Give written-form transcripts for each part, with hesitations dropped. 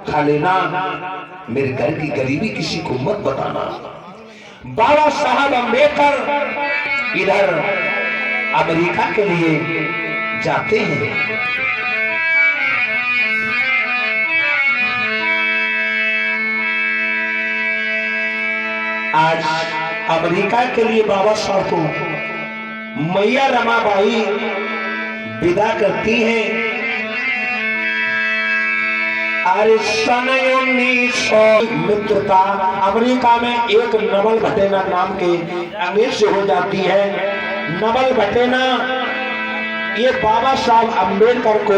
खा लेना, मेरे घर की गरीबी किसी को मत बताना। बाबा साहब अम्बेडकर इधर अमेरिका के लिए जाते हैं। आज अमेरिका के लिए बाबा साहब को मैया रमाबाई विदा करती हैं। अरे सन 1900 मित्रता अमेरिका में एक नवल भटेना नाम के अंग्रेज से हो जाती है। नवल भटेना ये बाबा साहब अम्बेडकर को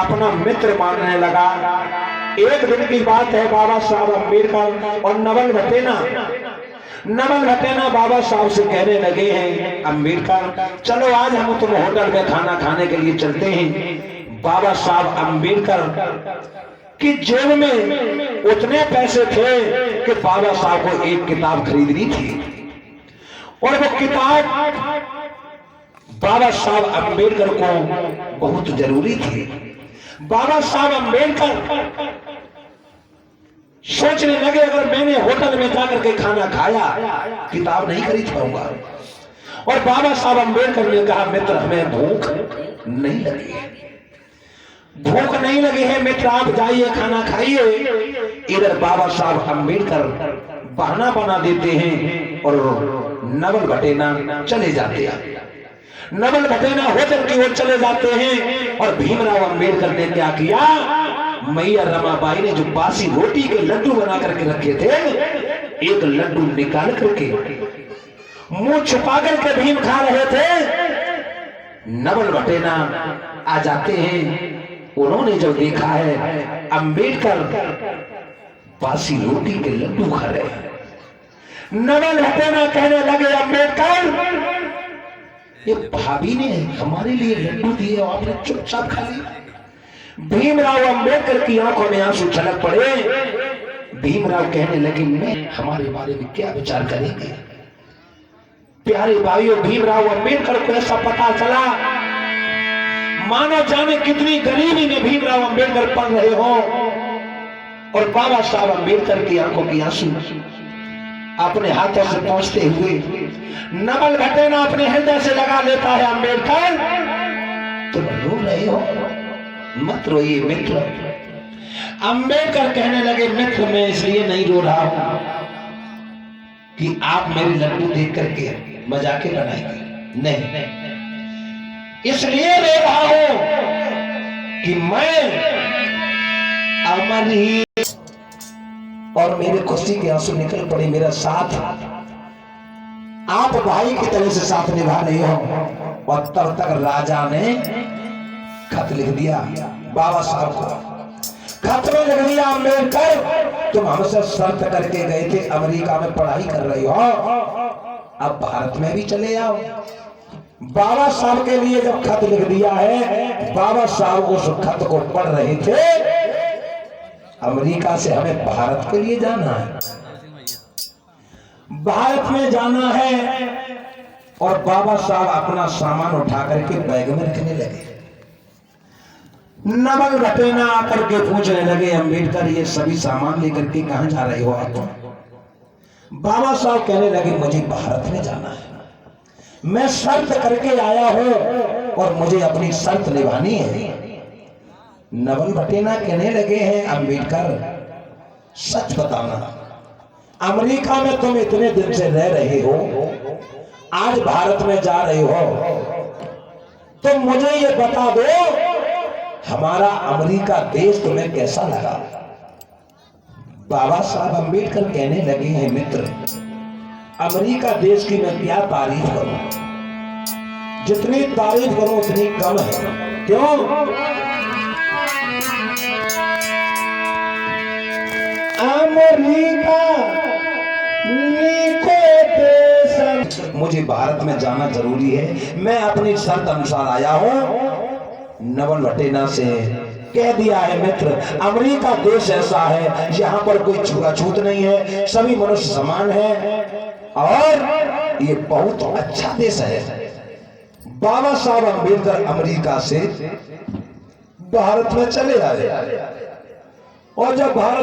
अपना मित्र मानने लगा। एक दिन की बात है, बाबा साहब अम्बेडकर और नवल भटेना बाबा साहब से कहने लगे हैं, अम्बेडकर चलो आज हम तुम होटल में खाना खाने के लिए चलते हैं। बाबा साहब अम्बेडकर कि जेब में उतने पैसे थे कि बाबा साहब को एक किताब खरीदनी थी और वो किताब बाबा साहब अम्बेडकर को बहुत जरूरी थी। बाबा साहब अम्बेडकर सोचने लगे अगर मैंने होटल में जाकर के खाना खाया किताब नहीं खरीद पाऊंगा। और बाबा साहब अम्बेडकर ने कहा मित्र हमें भूख नहीं लगी है, भूख नहीं लगी है मित्र, आप जाइए खाना खाइए। इधर बाबा साहब अम्बेडकर बहाना बना देते हैं और नवल भटेना चले जाते हैं। नवल भटेना होटल की ओर चले जाते हैं और भीमराव अम्बेडकर ने क्या किया, मैया रमाबाई ने जो बासी रोटी के लड्डू बना करके रखे थे, एक लड्डू निकाल करके मुंह छुपा करके भीम खा रहे थे। नवल भटेना आ जाते हैं, उन्होंने जब देखा है अम्बेडकर बासी रोटी के लड्डू खा रहे हैं, नवल भटेना कहने लगे अम्बेडकर ये भाभी ने हमारे लिए लड्डू दिए और आपने चुपचाप खा लिया। भीमराव अम्बेडकर की आंखों में आंसू छलक पड़े। भीमराव कहने लगे मैं हमारे बारे में क्या विचार करेंगे। प्यारे भाइयों, भीमराव अम्बेडकर को ऐसा पता चला मानो जाने कितनी गरीबी में भीमराव अम्बेडकर पढ़ रहे हो। और बाबा साहब अम्बेडकर की आंखों की आंसू अपने हाथों से पहुंचते हुए नवल भटेना अपने हृदय से लगा लेता है, अम्बेडकर तुम रो रहे हो, मत रोइए मित्र। अम्बेडकर कहने लगे मित्र मैं इसलिए नहीं रो रहा हूं कि आप मेरे लड्डू देख करके मजाके बनाएंगे, नहीं, इसलिए रो रहा हूं कि मैं अमर ही और मेरे खुशी के आंसू निकल पड़े। मेरा साथ आप भाई की तरह से साथ निभा रहे हो। और तब तक राजा ने खत लिख दिया बाबा साहब को। खत में लिख दिया अम्बेडकर तुम हमसे शर्त करके गए थे अमेरिका में पढ़ाई कर रही हो, अब भारत में भी चले आओ। बाबा साहब के लिए जब खत लिख दिया है, बाबा साहब उस खत को पढ़ रहे थे। अमेरिका से हमें भारत के लिए जाना है, भारत में जाना है। और बाबा साहब अपना सामान उठा करके बैग में रखने लगे। नवल भटेना आकर के पूछने लगे अम्बेडकर ये सभी सामान लेकर के कहां जा रहे हो आप? बाबा साहब कहने लगे मुझे भारत में जाना है, मैं शर्त करके आया हूं और मुझे अपनी शर्त निभानी है। नवल भटेना कहने लगे हैं अम्बेडकर सच बताना, अमेरिका में तुम इतने दिन से रह रहे हो, आज भारत में जा रहे हो, तो मुझे ये बता दो हमारा अमेरिका देश तुम्हें कैसा लगा? बाबा साहब अम्बेडकर कहने लगे हैं मित्र अमेरिका देश की मैं क्या तारीफ करूं, जितनी तारीफ करूं उतनी कम है। क्यों? अमेरिका मुझे भारत में जाना जरूरी है, मैं अपनी शर्त अनुसार आया हूं। नवल भटेना से कह दिया है मित्र अमेरिका देश ऐसा है यहाँ पर कोई छूआछूत नहीं है, सभी मनुष्य समान है और ये बहुत अच्छा देश है। बाबा साहब अम्बेडकर अमेरिका से भारत में चले आए। और जब भारत